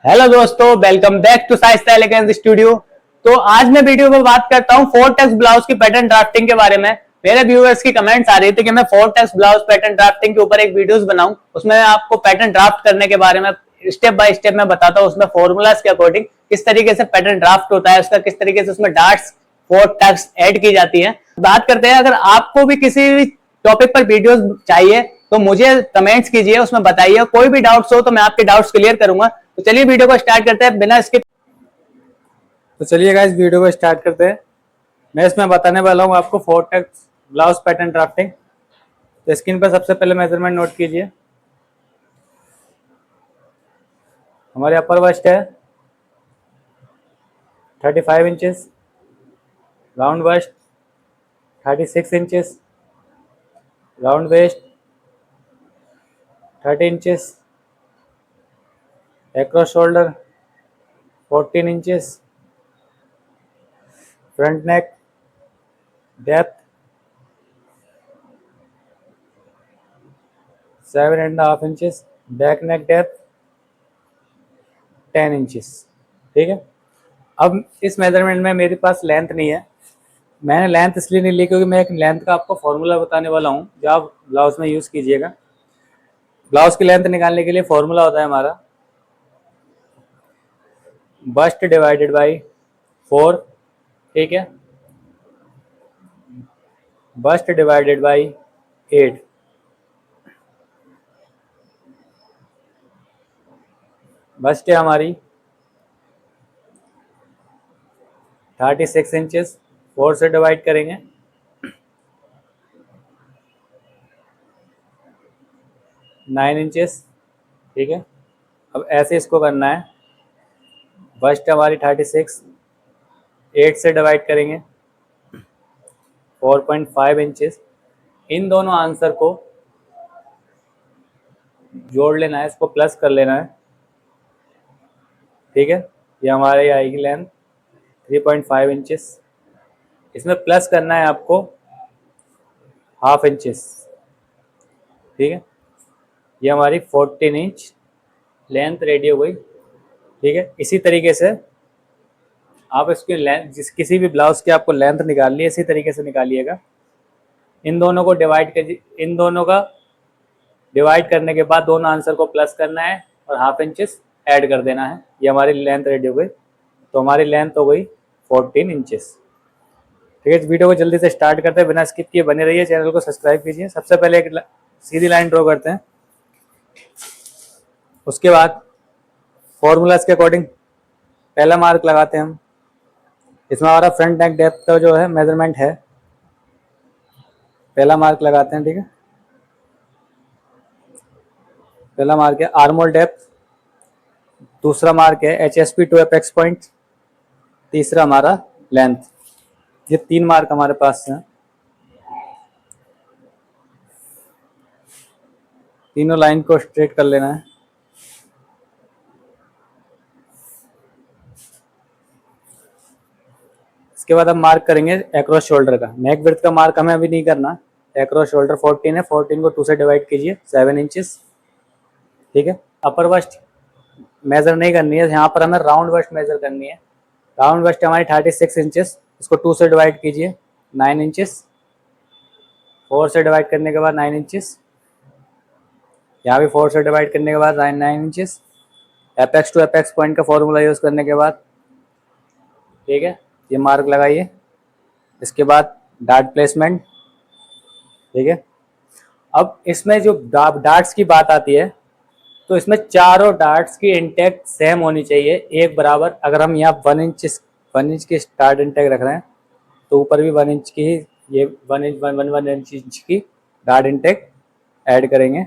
Hello दोस्तों, welcome back to Shaista elegance studio. तो आज मैं वीडियो में बात करता हूँ फोर टेक्स ब्लाउज की पैटर्न ड्राफ्टिंग के बारे में। मेरे व्यूअर्स की कमेंट्स आ रही थी कि मैं four tucks blouse pattern drafting के ऊपर एक वीडियोस बनाऊं, उसमें आपको पैटर्न ड्राफ्ट करने के बारे में स्टेप बाय स्टेप मैं बताता हूँ, उसमें फॉर्मूलाज के अकॉर्डिंग किस तरीके से पैटर्न ड्राफ्ट होता है, उसका किस तरीके से उसमें डार्ट्स फोर टेक्स ऐड की जाती है। बात करते हैं, अगर आपको भी किसी भी टॉपिक पर वीडियोस चाहिए तो मुझे कमेंट्स कीजिए, उसमें बताइए। कोई भी डाउट्स हो तो मैं आपके डाउट्स क्लियर करूंगा। तो चलिए वीडियो को स्टार्ट करते हैं बिना स्किप। तो चलिए गाइस वीडियो को स्टार्ट करते हैं। मैं इसमें बताने वाला हूँ आपको four tucks blouse pattern drafting. तो स्क्रीन पर सबसे पहले मेजरमेंट नोट कीजिए। हमारे अपर वेस्ट है 35 inches, round waist 36 inches, round waist 30 inches, across shoulder 14 inches, front neck depth 7.5 inches, back neck depth 10 inches. ठीक है। अब इस मेजरमेंट में मेरे पास लेंथ नहीं है। मैंने लेंथ इसलिए नहीं ली क्योंकि मैं एक लेंथ का आपको फॉर्मूला बताने वाला हूँ जो आप ब्लाउज में यूज़ कीजिएगा। ब्लाउज की लेंथ निकालने के लिए फॉर्मूला होता है हमारा बस्ट डिवाइडेड बाई 4। ठीक है, बस्ट डिवाइडेड बाई 8। बस्ट है हमारी 36 इंचेस, 4 से डिवाइड करेंगे 9 इंचेस। ठीक है, अब ऐसे इसको करना है। बस्ट हमारी 36, 8 से डिवाइड करेंगे 4.5 इंचेस। इन दोनों आंसर को जोड़ लेना है, इसको प्लस कर लेना है। ठीक है, ये हमारी आएगी लेंथ 3.5 इंचेस। इसमें प्लस करना है आपको हाफ इंचेस। ठीक है, ये हमारी 14 इंच लेंथ रेडी हो गई। ठीक है, इसी तरीके से आप इसकी लेंथ किसी भी ब्लाउज की आपको लेंथ निकालनी है, इसी तरीके से निकालिएगा। इन दोनों को डिवाइड कर, इन दोनों का डिवाइड करने के बाद दोनों आंसर को प्लस करना है और हाफ इंचेस ऐड कर देना है। ये हमारी लेंथ रेडी हो गई। तो हमारी लेंथ हो गई 14 इंचेस। ठीक है, इस वीडियो को जल्दी से स्टार्ट करते हैं, बिना स्किप किए बने रहिए, चैनल को सब्सक्राइब कीजिए। सबसे पहले एक सीधी लाइन ड्रॉ करते हैं, उसके बाद फॉर्मूलाज के अकॉर्डिंग पहला मार्क लगाते हैं हम। इसमें हमारा फ्रंट नेक डेप्थ का जो है मेजरमेंट है, पहला मार्क लगाते हैं। ठीक है, पहला मार्क है आर्मोल डेप्थ, दूसरा मार्क है HSP टू एपेक्स पॉइंट, तीसरा हमारा लेंथ। ये 3 मार्क हमारे पास हैं। तीनों लाइन को स्ट्रेट कर लेना है। इसके बाद हम मार्क करेंगे एक्रॉस शोल्डर का। नेक विड्थ का मार्क हमें अभी नहीं करना। एक्रॉस शोल्डर 14 है, 14 को 2 से डिवाइड कीजिए 7 इंचेस। ठीक है, अपर वस्ट मेजर नहीं करनी है, यहाँ पर हमें राउंड वस्ट मेजर करनी है। राउंड वस्ट हमारी 36 इंचेस, इसको 2 से डिवाइड कीजिए 9 इंचेस। 4 से डिवाइड करने के बाद 9 इंचेस, यहाँ भी 4 से डिवाइड करने के बाद 9 inches. Apex to apex point का फॉर्मूला यूज़ करने के बाद, ठीक है, ये मार्क लगाइए। इसके बाद डार्ट प्लेसमेंट। ठीक है, अब इसमें जो डार्ट्स की बात आती है तो इसमें चारों डार्ट्स की इंटेक सेम होनी चाहिए, एक बराबर। अगर हम यहाँ 1 इंच की स्टार्ट इंटेक रख रहे हैं तो ऊपर भी 1 इंच की ही, ये 1 इंच की डार्ट इंटेक ऐड करेंगे।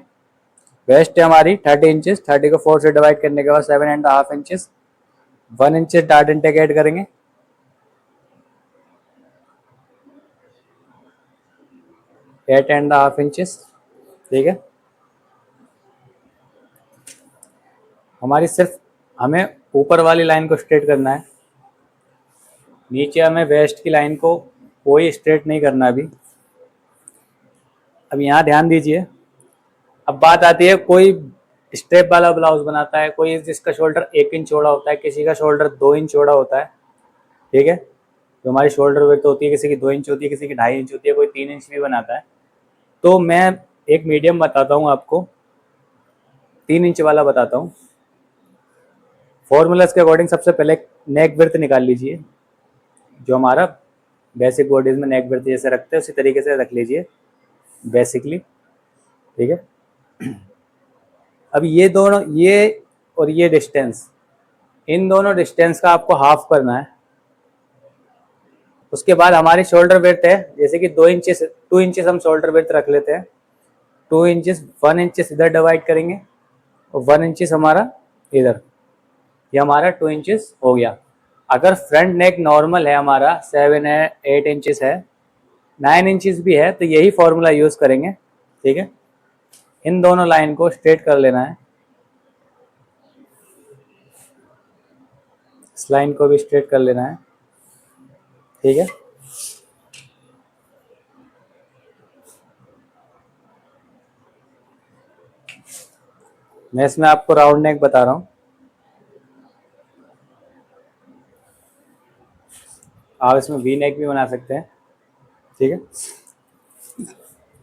वेस्ट है हमारी 30 इंचेस, 30 को 4 से डिवाइड करने के बाद 7.5 inches, 1 inch dart intake add करेंगे। 8.5 इंचेस। ठीक है, हमारी सिर्फ हमें ऊपर वाली लाइन को स्ट्रेट करना है, नीचे हमें वेस्ट की लाइन को कोई स्ट्रेट नहीं करना अभी। अब यहाँ ध्यान दीजिए, अब बात आती है कोई स्ट्रेप वाला ब्लाउज बनाता है, कोई जिसका शोल्डर 1 इंच चौड़ा होता है, किसी का शोल्डर 2 इंच चौड़ा होता है। ठीक है, जो हमारी शोल्डर विड्थ होती है किसी की 2 इंच होती है, किसी की 2.5 इंच होती है, कोई 3 इंच भी बनाता है। तो मैं एक मीडियम बताता हूँ आपको, 3 इंच वाला बताता हूँ। फॉर्मूलाज के अकॉर्डिंग सबसे पहले नेक विड्थ निकाल लीजिए, जो हमारा बेसिक बॉडीज में नेक विड्थ जैसे रखते हैं उसी तरीके से रख लीजिए बेसिकली। ठीक है, अब ये दोनों, ये और ये डिस्टेंस, इन दोनों डिस्टेंस का आपको हाफ करना है। उसके बाद हमारी शोल्डर विड्थ है, जैसे कि 2 इंचेस हम शोल्डर विड्थ रख लेते हैं। 2 इंचेस, 1 इंचेस इधर डिवाइड करेंगे और 1 इंचेस हमारा इधर, ये हमारा 2 इंचेस हो गया। अगर फ्रंट नेक नॉर्मल है हमारा 7 है, 8 इंचेस है, 9 इंचेस भी है, तो यही फॉर्मूला यूज करेंगे। ठीक है, इन दोनों लाइन को स्ट्रेट कर लेना है, इस लाइन को भी स्ट्रेट कर लेना है। ठीक है, मैं इसमें आपको राउंड नेक बता रहा हूँ। आप इसमें वी नेक भी बना सकते हैं। ठीक है,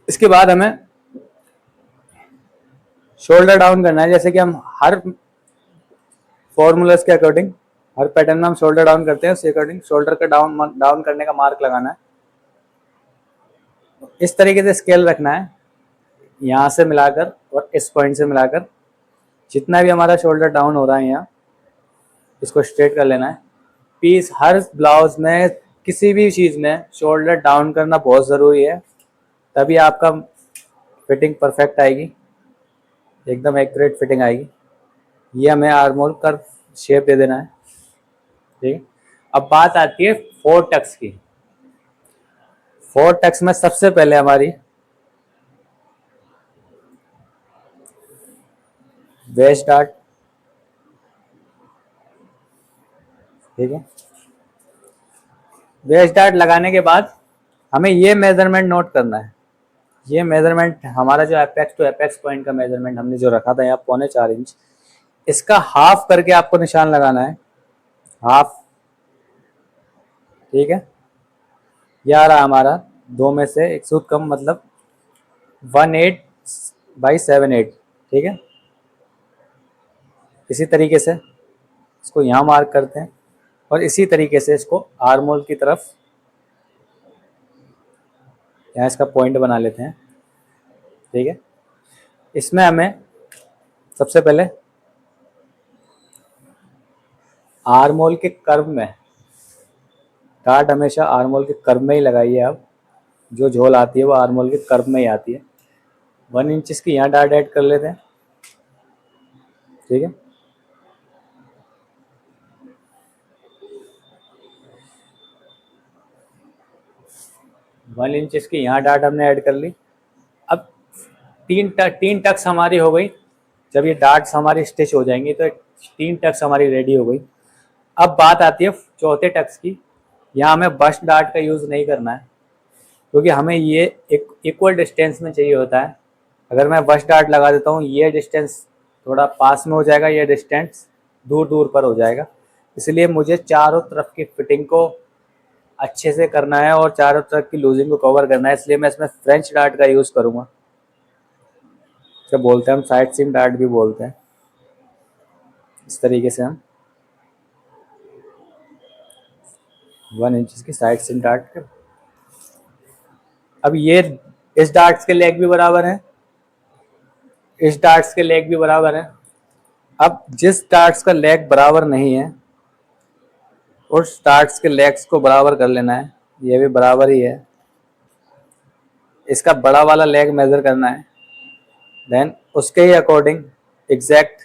इसके बाद हमें शोल्डर डाउन करना है, जैसे कि हम हर फॉर्मूलाज के अकॉर्डिंग, हर पैटर्न में हम शोल्डर डाउन करते हैं, उसके अकॉर्डिंग शोल्डर का डाउन करने का मार्क लगाना है। इस तरीके से स्केल रखना है, यहाँ से मिलाकर और इस पॉइंट से मिलाकर, जितना भी हमारा शोल्डर डाउन हो रहा है यहाँ, इसको स्ट्रेट कर लेना है। पीस हर ब्लाउज में, किसी भी चीज़ में शोल्डर डाउन करना बहुत ज़रूरी है, तभी आपका फिटिंग परफेक्ट आएगी, एकदम एक्यूरेट फिटिंग आएगी। ये हमें आर्मोल का शेप दे देना है। ठीक है, अब बात आती है 4 टक्स की। 4 टक्स में सबसे पहले हमारी वेस्ट डार्ट। ठीक है, वेस्ट डार्ट लगाने के बाद हमें ये मेजरमेंट नोट करना है। ये मेजरमेंट हमारा जो एपेक्स टू एपेक्स पॉइंट का मेजरमेंट हमने जो रखा था यहाँ 3.25 इंच, इसका हाफ करके आपको निशान लगाना है, हाफ। ठीक है, यह आ रहा हमारा 2 में से 1 सूत कम, मतलब 18/78। ठीक है, इसी तरीके से इसको यहाँ मार्क करते हैं और इसी तरीके से इसको आर्मोल की तरफ यहाँ इसका पॉइंट बना लेते हैं। ठीक है, इसमें हमें सबसे पहले आर्मोल के कर्व में, डार्ट हमेशा आर्मोल के कर्व में ही लगाइए। आप जो झोल आती है वो आर्मोल के कर्व में ही आती है। 1 इंच की यहाँ डार्ट ऐड कर लेते हैं। ठीक है, वन इंच की यहाँ डार्ट हमने ऐड कर ली। अब 3 टक्स हमारी हो गई। जब ये डार्ट्स हमारी स्टिच हो जाएंगी तो 3 टक्स हमारी रेडी हो गई। अब बात आती है 4थे टक्स की। यहाँ हमें बस्ट डार्ट का यूज़ नहीं करना है, क्योंकि हमें ये एक इक्वल डिस्टेंस में चाहिए होता है। अगर मैं बस्ट डार्ट लगा देता हूँ, ये डिस्टेंस थोड़ा पास में हो जाएगा, ये डिस्टेंस दूर दूर पर हो जाएगा। इसलिए मुझे चारों तरफ की फिटिंग को अच्छे से करना है और चारों तरफ की लूजिंग को कवर करना है, इसलिए मैं इसमें फ्रेंच डार्ट का यूज़ करूँगा। जो बोलते हैं हम साइड सीम डार्ट भी बोलते हैं। इस तरीके से हम 1 इंच की साइड सीम डार्ट कर। अब ये इस डार्ट्स के लेग भी बराबर है, इस डार्ट्स के लेग भी बराबर है। अब जिस डार्ट्स का लेग बराबर नहीं है उस डार्ट्स के लेग्स को बराबर कर लेना है। ये भी बराबर ही है, इसका बड़ा वाला लेग मेजर करना है, देन उसके ही अकॉर्डिंग एग्जैक्ट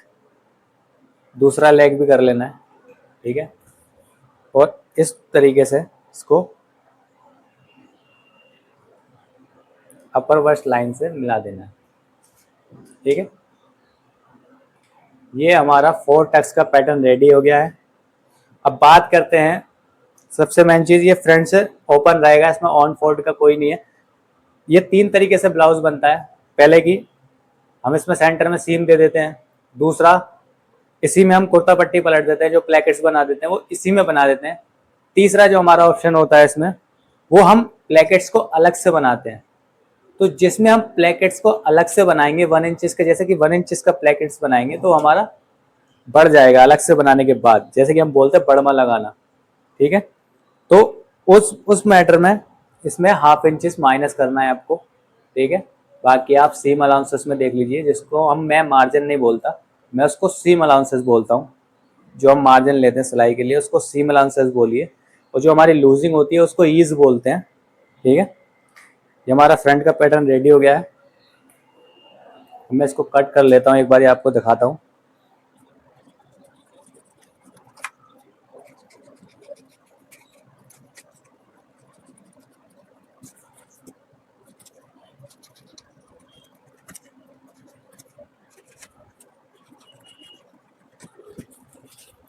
दूसरा लेग भी कर लेना है। ठीक है, और इस तरीके से इसको अपर वर्स्ट लाइन से मिला देना है। ठीक है, ये हमारा 4 टक्स का पैटर्न रेडी हो गया है। अब बात करते हैं, सबसे मेन चीज़, ये फ्रंट से ओपन रहेगा, इसमें ऑन फोल्ड का कोई नहीं है। ये 3 तरीके से ब्लाउज बनता है। पहले की हम इसमें सेंटर में सीम दे देते हैं, दूसरा, इसी में हम कुर्ता पट्टी पलट देते हैं, जो प्लेकेट्स बना देते हैं वो इसी में बना देते हैं। तीसरा जो हमारा ऑप्शन होता है इसमें, वो हम प्लेकेट्स को अलग से बनाते हैं। तो जिसमें हम प्लेकेट्स को अलग से बनाएंगे 1 इंचेस के, जैसे कि 1 इंचेस का प्लेकेट्स बनाएंगे तो हमारा बढ़ जाएगा अलग से बनाने के बाद, जैसे कि हम बोलते हैं बड़मा लगाना, ठीक है। तो उस मैटर में इसमें 1/2 इंचेस माइनस करना है आपको, ठीक है। बाकी आप सीम अलाउंसेस में देख लीजिए, जिसको मैं मार्जिन नहीं बोलता, मैं उसको सीम अलाउंसेस बोलता हूँ। जो हम मार्जिन लेते हैं सिलाई के लिए उसको सीम अलाउंसेस बोलिए, और जो हमारी लूजिंग होती है उसको ईज बोलते हैं, ठीक है। ये हमारा फ्रंट का पैटर्न रेडी हो गया है। मैं इसको कट कर लेता हूँ, एक बार आपको दिखाता हूँ।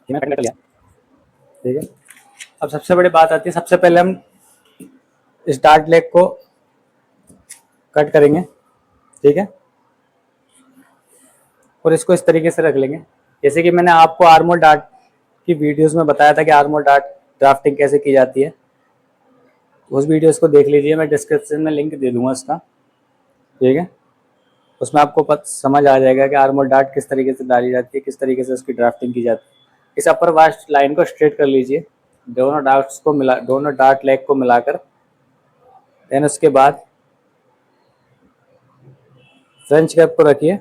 ये मैं कट कर लिया, ठीक है। अब सबसे बड़ी बात आती है, सबसे पहले हम इस डार्ट लेग को कट करेंगे, ठीक है, और इसको इस तरीके से रख लेंगे। जैसे कि मैंने आपको आर्मोल डार्ट की वीडियोस में बताया था कि आर्मोल डार्ट ड्राफ्टिंग कैसे की जाती है, उस वीडियोस को देख लीजिए, मैं डिस्क्रिप्शन में लिंक दे दूंगा उसका, ठीक है। उसमें आपको समझ आ जाएगा कि आर्मोल डार्ट किस तरीके से डाली जाती है, किस तरीके से उसकी ड्राफ्टिंग की जाती है। इस अपर वास्ट लाइन को स्ट्रेट कर लीजिए, दोनों डार्ट लेग को मिलाकर, देन उसके बाद फ्रेंच कैप को रखिए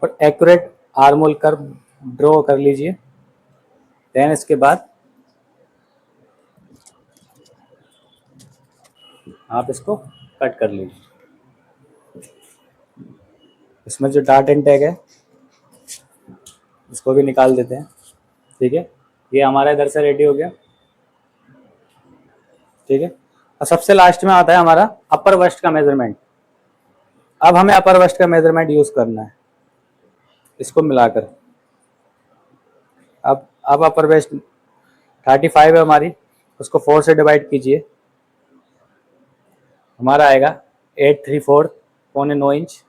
और एक्यूरेट आर्मोल कर्व ड्रॉ कर लीजिए। देन इसके बाद आप इसको कट कर लीजिए। इसमें जो डार्ट एंड टैग है इसको भी निकाल देते हैं, ठीक है। ये हमारा इधर से रेडी हो गया, ठीक है। और सबसे लास्ट में आता है हमारा अपर वेस्ट का मेजरमेंट। अब हमें अपर वेस्ट का मेजरमेंट यूज करना है, इसको मिलाकर। अब अपर वेस्ट 35 है हमारी, उसको 4 से डिवाइड कीजिए, हमारा आएगा 834 पौने 9 इंच।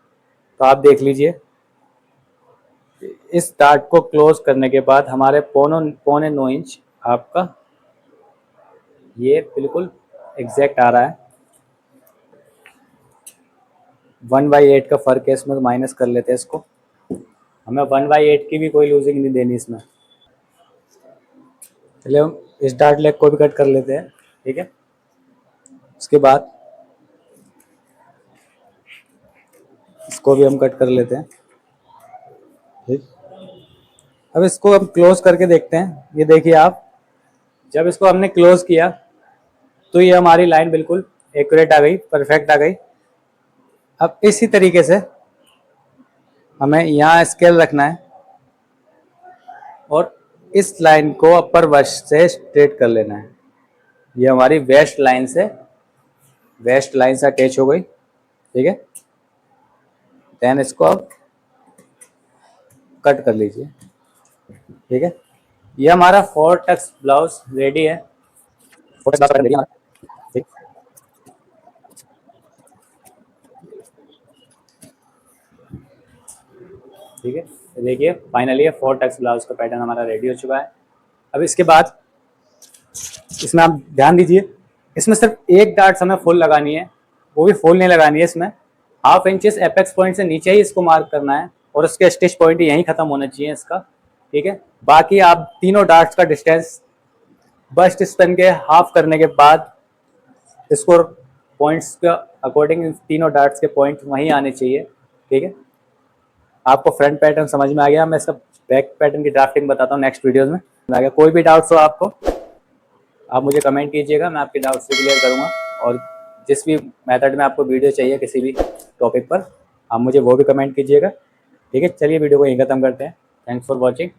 तो आप देख लीजिए, इस डार्ट को क्लोज करने के बाद हमारे पौने 9 इंच आपका ये बिल्कुल एग्जैक्ट आ रहा है। 1/8 का फर्क है इसमें, तो माइनस कर लेते हैं इसको। हमें 1/8 की भी कोई लूजिंग नहीं देनी इसमें। चलिए हम इस डार्ट लेग को भी कट कर लेते हैं, ठीक है। उसके बाद इसको भी हम कट कर लेते हैं, ठीक। अब इसको हम क्लोज करके देखते हैं। ये देखिए आप, जब इसको हमने क्लोज किया तो ये हमारी लाइन बिल्कुल एक्यूरेट आ गई, परफेक्ट आ गई। अब इसी तरीके से हमें यहाँ स्केल रखना है और इस लाइन को अपर वेस्ट से स्ट्रेट कर लेना है। ये हमारी वेस्ट लाइन से अटैच हो गई, ठीक है। देन इसको अब कट कर लीजिए, ठीक है। ये हमारा 4 टक्स ब्लाउज रेडी है। 4 टक्स ब्लाउज रेडी है हमारा, ठीक। ठीक है, देखिए फाइनली 4 टक्स ब्लाउज का पैटर्न हमारा रेडी हो चुका है। अब इसके बाद इसमें आप ध्यान दीजिए, इसमें सिर्फ एक डार्ट हमें फुल लगानी है, वो भी फुल नहीं लगानी है। इसमें 1/2 इंचेस एपेक्स पॉइंट से नीचे ही इसको मार्क करना है और उसके स्टिच पॉइंट यहीं खत्म होना चाहिए इसका, ठीक है। बाकी आप तीनों डार्ट्स का डिस्टेंस बस्ट स्पैन के हाफ करने के बाद इसको पॉइंट्स के अकॉर्डिंग तीनों डार्ट्स के पॉइंट वहीं आने चाहिए, ठीक है। आपको फ्रंट पैटर्न समझ में आ गया। मैं इसका बैक पैटर्न की ड्राफ्टिंग बताता हूँ नेक्स्ट वीडियोस में। आ गया, कोई भी डाउट्स हो आपको आप मुझे कमेंट कीजिएगा, मैं आपके डाउट्स क्लियर करूँगा। और जिस भी मेथड में आपको वीडियो चाहिए किसी भी टॉपिक पर, आप मुझे वो भी कमेंट कीजिएगा, ठीक है। चलिए वीडियो को यहीं खत्म करते हैं। Thanks for watching.